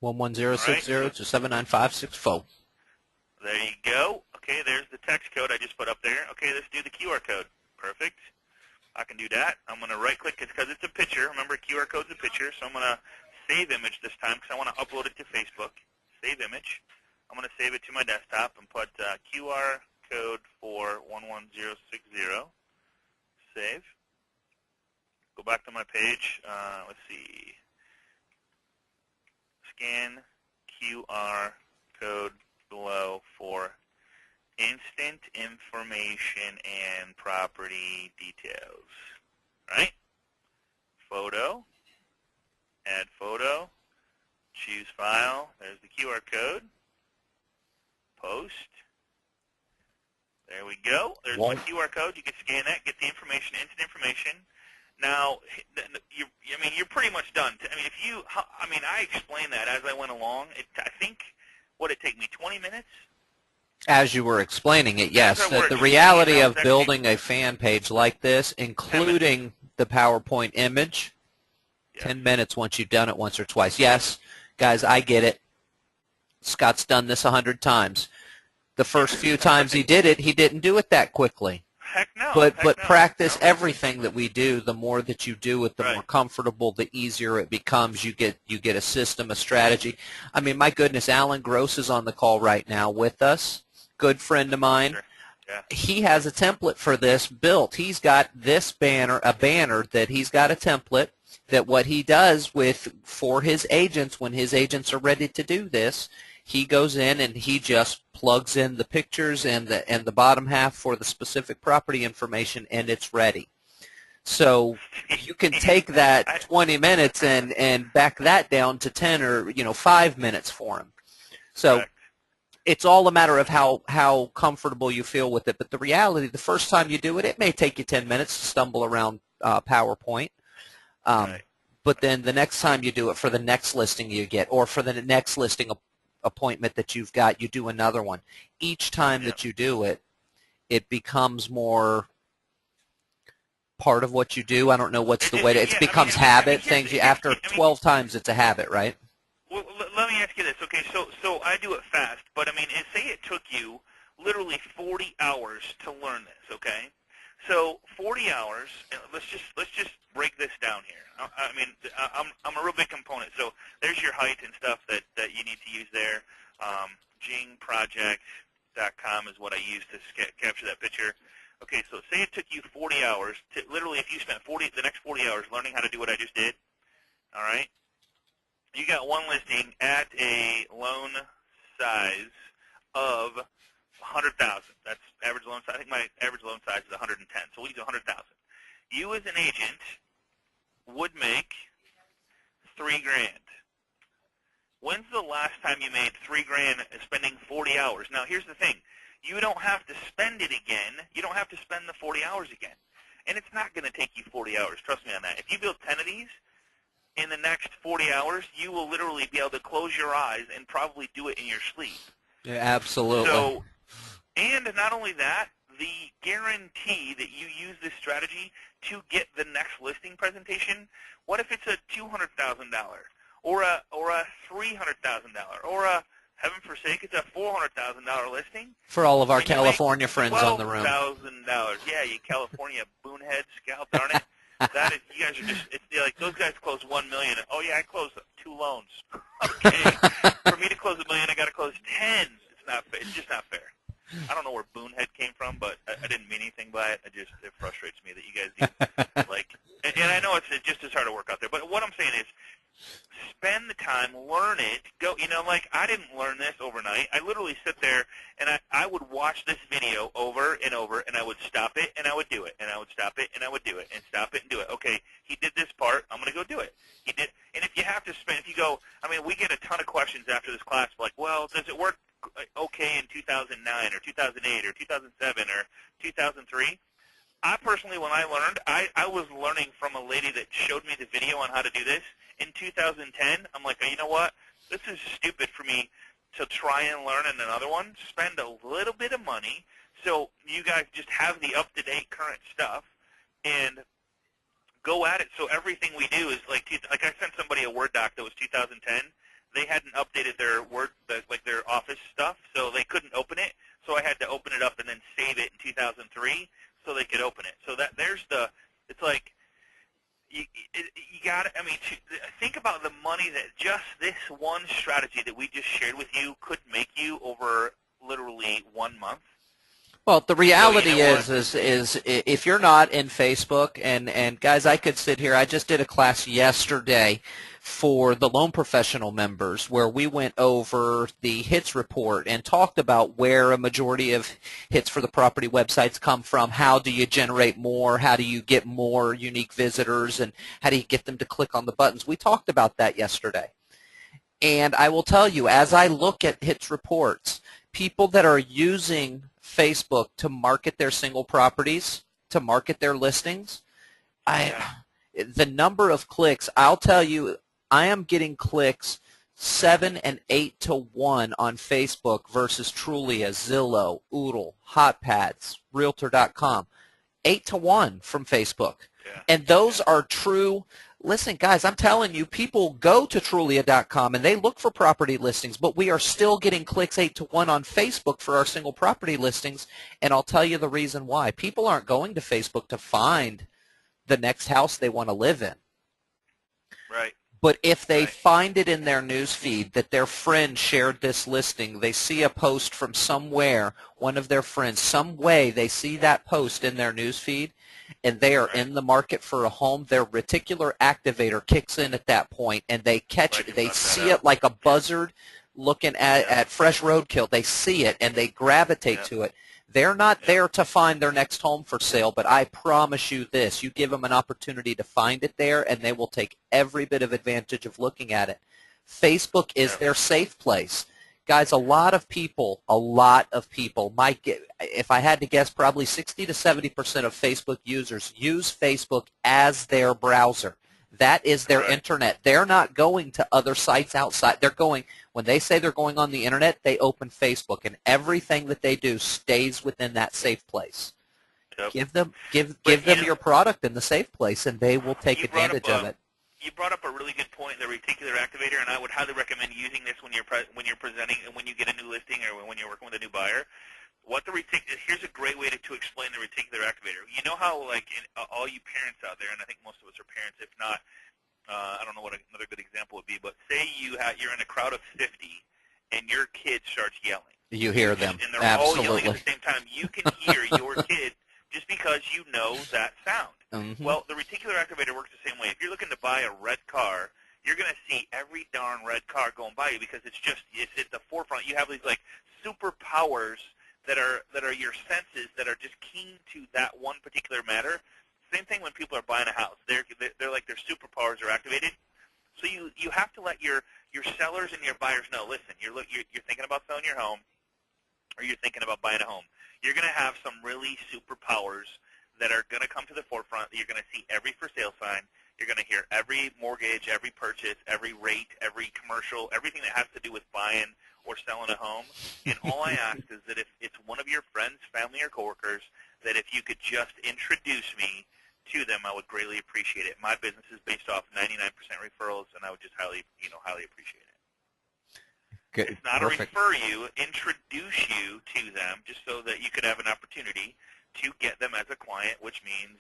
11060 All right. to 79564. There you go. Okay, there's the text code I just put up there. Okay, let's do the QR code. Perfect. I can do that. I'm going to right-click it because it's a picture. Remember, QR code's a picture, so I'm going to save image this time because I want to upload it to Facebook. Save image. I'm going to save it to my desktop and put QR code for 11060. Save. Go back to my page. Let's see. Scan QR code below for instant information and property details. Right? Photo. Add photo. Choose file. There's the QR code. Post. There we go. There's my QR code. You can scan that, get the information, instant information. Now, you're pretty much done. I explained that as I went along. I think, what did it take me, 20 minutes? As you were explaining it, yes. The reality of building a fan page like this, including the PowerPoint image, 10 minutes once you've done it once or twice. Yes, guys, I get it. Scott's done this 100 times. The first few times he did it, he didn't do it that quickly. Heck no. But practice everything that we do. The more that you do it, the more comfortable, the easier it becomes. You get a system, a strategy. I mean, my goodness, Alan Gross is on the call right now with us. Good friend of mine. Sure. Yeah. He has a template for this built. He's got this banner, a banner that he's got a template that what he does for his agents, when his agents are ready to do this, he goes in and he just plugs in the pictures and the bottom half for the specific property information, and it's ready. So you can take that 20 minutes and back that down to 10 or 5 minutes for him. So it's all a matter of how comfortable you feel with it. But the reality, the first time you do it, it may take you 10 minutes to stumble around PowerPoint. But then the next time you do it for the next listing you get, or for the next listing appointment that you've got, you do another one. Each time that you do it, it becomes more part of what you do. I don't know what's the way to, it becomes habit. Things after 12 times, it's a habit, right? Well, let me ask you this. Okay, so I do it fast, but say it took you literally 40 hours to learn this. Okay, so 40 hours. Let's just break this down here. I'm a real big component. So there's your height and stuff that you need to use there. Jingproject.com is what I use to capture that picture. Okay, so say it took you 40 hours to literally, if you spent the next 40 hours learning how to do what I just did. All right. You got one listing at a loan size of 100,000. That's average loan size. I think my average loan size is 110. So we'll use 100,000. You as an agent would make $3,000. When's the last time you made $3,000 spending 40 hours? Now here's the thing. You don't have to spend it again. You don't have to spend the 40 hours again. And it's not going to take you 40 hours. Trust me on that. If you build 10 of these, in the next 40 hours, you will literally be able to close your eyes and probably do it in your sleep. Yeah, absolutely. So, and not only that, the guarantee that you use this strategy to get the next listing presentation, what if it's a $200,000 or a $300,000 or a, heaven forsake, it's a $400,000 listing? For all of our California friends on the room. $12,000. Yeah, you California boonheads, gal darn it. That is, you guys are just, it's like those guys close $1 million. Oh yeah, I closed 2 loans. Okay, for me to close $1 million, I got to close 10. It's not fair. It's just not fair. I don't know where boonhead came from, but I didn't mean anything by it. It frustrates me that you guys do, like, and I know it's just as hard to work out there. But what I'm saying is, spend the time, learn it. Go, I didn't learn this overnight. I literally sit there and I would watch this video over and over, and I would stop it and I would do it, and I would stop it and I would do it, and stop it and do it. Okay, he did this part. I'm going to go do it. He did, and if you have to spend, if you go, we get a ton of questions after this class, like, well, does it work okay in 2009 or 2008 or 2007 or 2003? I personally, when I learned, I was learning from a lady that showed me the video on how to do this. In 2010, I'm like, you know what? this is stupid for me to try and learn in another one. Spend a little bit of money so you guys just have the up-to-date current stuff and go at it. So everything we do is like I sent somebody a Word doc that was 2010. They hadn't updated their their Office stuff, so they couldn't open it. So I had to open it up and then save it in 2003 so they could open it. So it's like you got to, I mean, think about the money that just this one strategy that we just shared with you could make you over literally 1 month. Well, the reality So you know is if you're not in Facebook, and guys, I could sit here. I just did a class yesterday for the loan professional members where we went over the hits report and talked about where a majority of hits for the property websites come from. How do you generate more? How do you get more unique visitors? And how do you get them to click on the buttons? We talked about that yesterday. And I will tell you, as I look at hits reports, people that are using Facebook to market their single properties, to market their listings, the number of clicks, I'll tell you, I am getting clicks 7 and 8 to 1 on Facebook versus Trulia, Zillow, Oodle, HotPads, Realtor.com. 8 to 1 from Facebook. Yeah. And those are true. Listen, guys, I'm telling you, people go to Trulia.com and they look for property listings, but we are still getting clicks 8 to 1 on Facebook for our single property listings, and I'll tell you the reason why. People aren't going to Facebook to find the next house they want to live in. Right. But if they find it in their news feed that their friend shared this listing, they see a post from somewhere, one of their friends, some way they see that post in their news feed, and they are in the market for a home, their reticular activator kicks in at that point, and they catch it. They see it like a buzzard looking at fresh roadkill. They see it, and they gravitate to it. They're not there to find their next home for sale, but I promise you this. You give them an opportunity to find it there, and they will take every bit of advantage of looking at it. Facebook is their safe place. Guys, a lot of people, if I had to guess, probably 60 to 70% of Facebook users use Facebook as their browser. That is their internet. They're not going to other sites outside. They're going, when they say they're going on the internet, they open Facebook, and everything that they do stays within that safe place. Give them your product in the safe place, and they will take advantage of it. You brought up a really good point, the reticular activator, and I would highly recommend using this when you're presenting and when you get a new listing or when you're working with a new buyer. Here's a great way to explain the reticular activator. You know how, like, all you parents out there, and I think most of us are parents, if not, I don't know what another good example would be, but say you're in a crowd of 50 and your kid starts yelling. You hear them. And they're all yelling at the same time. You can hear your kid just because you know that sound. Well, the reticular activator works the same way. If you're looking to buy a red car, you're going to see every darn red car going by you because it's at the forefront. You have these like superpowers that are your senses that are just keen to that one particular matter. Same thing when people are buying a house. They're like their superpowers are activated. So you have to let your sellers and your buyers know. Listen, you're thinking about selling your home, or you're thinking about buying a home. You're going to have some really superpowers that are going to come to the forefront. You're going to see every for sale sign. You're going to hear every mortgage, every purchase, every rate, every commercial, everything that has to do with buying or selling a home. And all I ask is that if it's one of your friends, family, or coworkers, that if you could just introduce me to them, I would greatly appreciate it. My business is based off 99% referrals, and I would just highly appreciate it. Good. It's not Perfect. a refer you, introduce you to them, just so that you could have an opportunity to get them as a client, which means,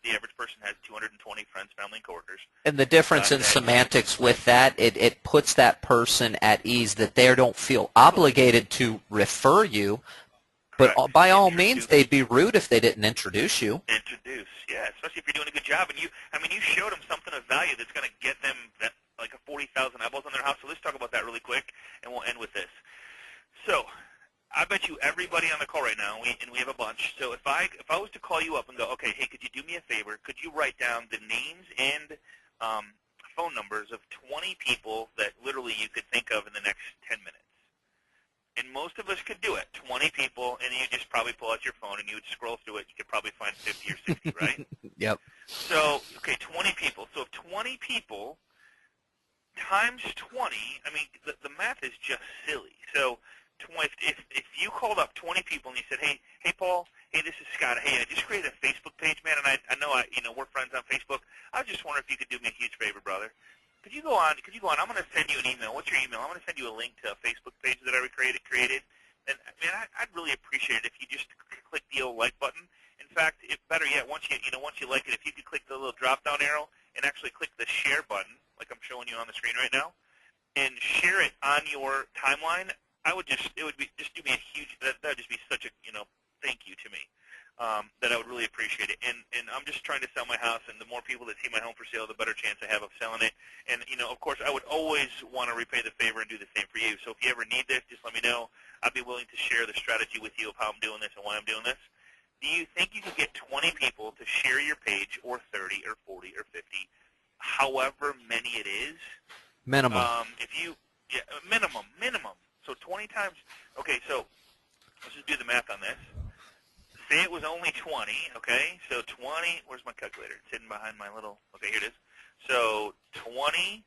the average person has 220 friends, family, and coworkers. And the difference in semantics with that, it puts that person at ease that they don't feel obligated to refer you, but by all means, they'd be rude if they didn't introduce you. Introduce, yeah, especially if you're doing a good job. And you showed them something of value that's going to get them like a 40,000 eyeballs on their house. So let's talk about that really quick, and we'll end with this. So I bet you everybody on the call right now, and we have a bunch. So if I was to call you up and go, okay, hey, could you do me a favor? Could you write down the names and phone numbers of 20 people that literally you could think of in the next 10 minutes? And most of us could do it, 20 people, and you just probably pull out your phone and you would scroll through it. You could probably find 50 or 60, right? Yep. So, okay, 20 people. So if 20 people times 20, I mean, the math is just silly. So if you called up 20 people and you said, hey, Paul, hey, this is Scott. Hey, I just created a Facebook page, man, and I know we're friends on Facebook. I was just wondering if you could do me a huge favor, brother. Could you go on? I'm going to send you an email. What's your email? I'm going to send you a link to a Facebook page that I created. And man, I'd really appreciate it if you just click the old like button. In fact, if better yet, once you like it, if you could click the little drop-down arrow and actually click the share button, like I'm showing you on the screen right now, and share it on your timeline, it would just do me a huge. That would just be such a thank you to me. That I would really appreciate it. And I'm just trying to sell my house, and the more people that see my home for sale, the better chance I have of selling it. And of course, I would always want to repay the favor and do the same for you. So if you ever need this, just let me know. I'd be willing to share the strategy with you of how I'm doing this and why I'm doing this. Do you think you could get 20 people to share your page, or 30, or 40, or 50, however many it is? Minimum. Minimum. So 20 times. Okay, so let's just do the math on this. Say it was only 20, okay? So 20, where's my calculator? It's hidden behind my little, okay, here it is. So 20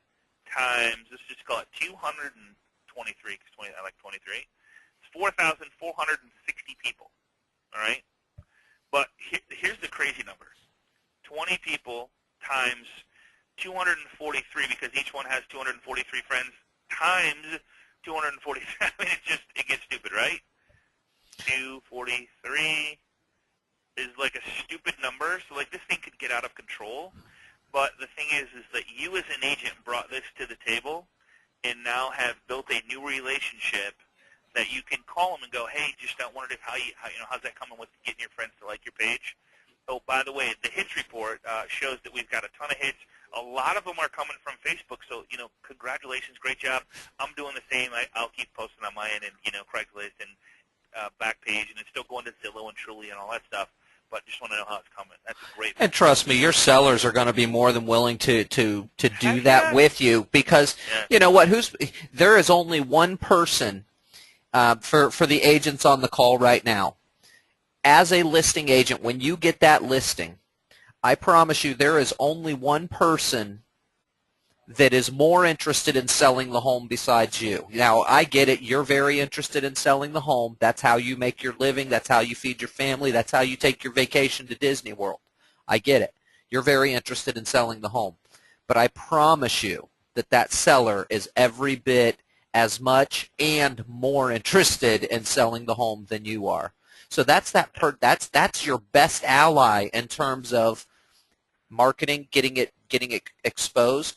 times, let's just call it 223, because I like 23. It's 4,460 people, all right? But here's the crazy number. 20 people times 243, because each one has 243 friends, times 243. I mean, it gets stupid, right? 243 is like a stupid number, so like this thing could get out of control. But the thing is that you as an agent brought this to the table and now have built a new relationship that you can call them and go, hey, just wondered if how's that coming with getting your friends to like your page? Oh, by the way, the hits report shows that we've got a ton of hits. A lot of them are coming from Facebook, so congratulations, great job. I'm doing the same. I'll keep posting on my end, and Craigslist and Backpage, and it's still going to Zillow and Truly and all that stuff. But just want to know how it's coming. That's a great. And trust me, your sellers are going to be more than willing to do that with you, because you know what? There is only one person for the agents on the call right now. As a listing agent, when you get that listing, I promise you there is only one person that is more interested in selling the home besides you. Now, I get it. You're very interested in selling the home. That's how you make your living. That's how you feed your family. That's how you take your vacation to Disney World. I get it. You're very interested in selling the home. But I promise you that seller is every bit as much and more interested in selling the home than you are. So that's your best ally in terms of marketing, getting it exposed.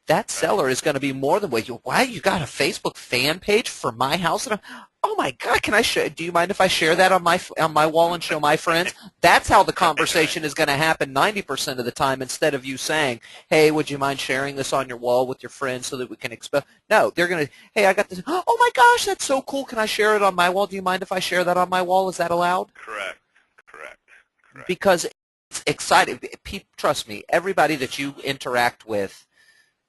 That seller is going to be more than wow, you got a Facebook fan page for my house? And oh my God, do you mind if I share that on my wall and show my friends? That's how the conversation is going to happen 90% of the time, instead of you saying, hey, would you mind sharing this on your wall with your friends so that we can expose? No, they're going to, hey, I got this. Oh my gosh, that's so cool. Can I share it on my wall? Do you mind if I share that on my wall? Is that allowed? Correct. Because it's exciting. Trust me, everybody that you interact with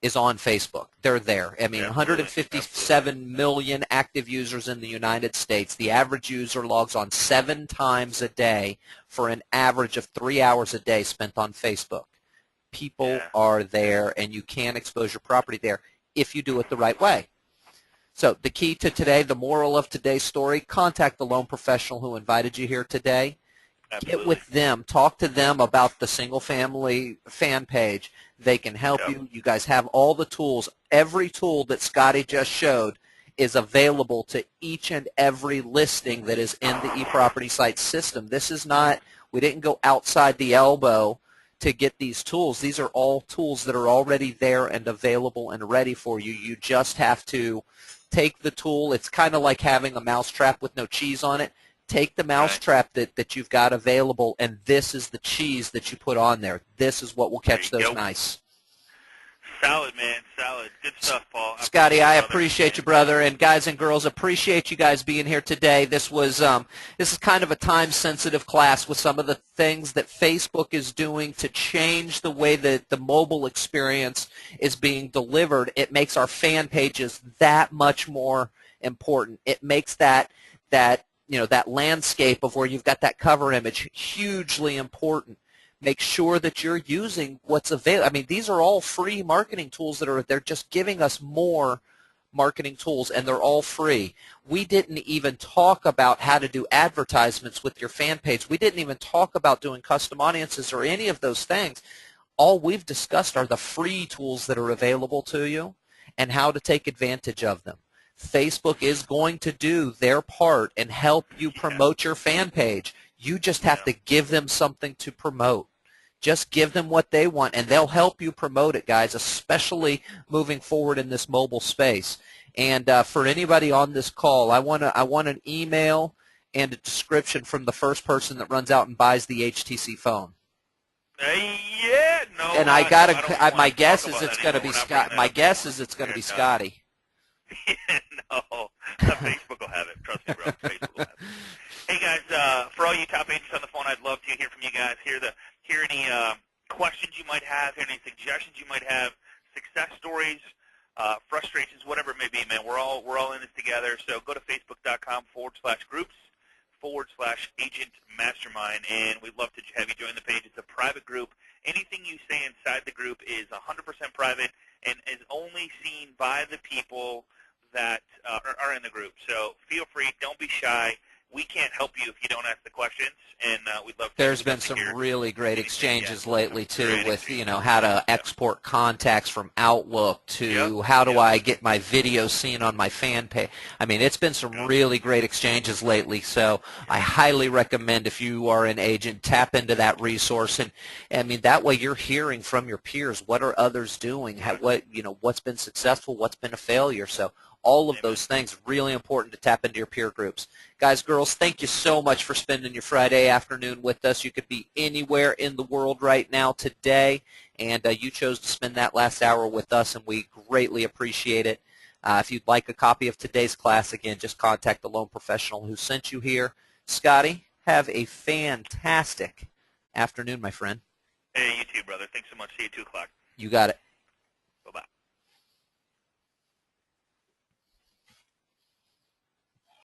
is on Facebook. They're there. I mean, 157 million active users in the United States. The average user logs on 7 times a day for an average of 3 hours a day spent on Facebook. People are there, and you can expose your property there if you do it the right way. So the key to today, the moral of today's story, contact the loan professional who invited you here today. Absolutely. Get with them. Talk to them about the single-family fan page. They can help you. You guys have all the tools. Every tool that Scotty just showed is available to each and every listing that is in the eProperty Site system. This is not, we didn't go outside the elbow to get these tools. These are all tools that are already there and available and ready for you. You just have to take the tool. It's kind of like having a mousetrap with no cheese on it. Take the mousetrap that you've got available, and this is the cheese that you put on there. This is what will catch those mice. Solid, man. Solid. Good stuff, Paul. Scotty, I appreciate you, brother. And guys and girls, appreciate you guys being here today. This is kind of a time-sensitive class with some of the things that Facebook is doing to change the way that the mobile experience is being delivered. It makes our fan pages that much more important. It makes that landscape of where you've got that cover image hugely important, Make sure that you're using what's available. I mean, these are all free marketing tools they're just giving us more marketing tools, and they're all free. We didn't even talk about how to do advertisements with your fan page. We didn't even talk about doing custom audiences or any of those things. All we've discussed are the free tools that are available to you and how to take advantage of them. Facebook is going to do their part and help you promote your fan page. You just have to give them something to promote. Just give them what they want, and they'll help you promote it, guys, especially moving forward in this mobile space. And for anybody on this call, I want an email and a description from the first person that runs out and buys the HTC phone. Yeah, no. And I don't my guess talk is about it's that going to anymore. be We're not Scott. bringing My that up guess anymore. is it's going to be Done. Scotty. No, Facebook will have it. Trust me, bro. Facebook will have it. Hey guys, for all you top agents on the phone, I'd love to hear from you guys. Hear any questions you might have, hear any suggestions you might have, success stories, frustrations, whatever it may be, man. We're all in this together. So go to facebook.com/groups/agent mastermind, and we'd love to have you join the page. It's a private group. Anything you say inside the group is 100% private and is only seen by the people that are in the group. So feel free. Don't be shy. We can't help you if you don't ask the questions, and we'd love to. There's been some really great exchanges lately, too, with, how to export contacts from Outlook to how do I get my video seen on my fan page. I mean, it's been some really great exchanges lately, so I highly recommend if you are an agent, tap into that resource. And I mean, that way you're hearing from your peers, what are others doing, what's been successful, what's been a failure. So all of those things, really important to tap into your peer groups. Guys, girls, thank you so much for spending your Friday afternoon with us. You could be anywhere in the world right now today, and you chose to spend that last hour with us, and we greatly appreciate it. If you'd like a copy of today's class, again, just contact the loan professional who sent you here. Scotty, have a fantastic afternoon, my friend. Hey, you too, brother. Thanks so much. See you at 2 o'clock. You got it.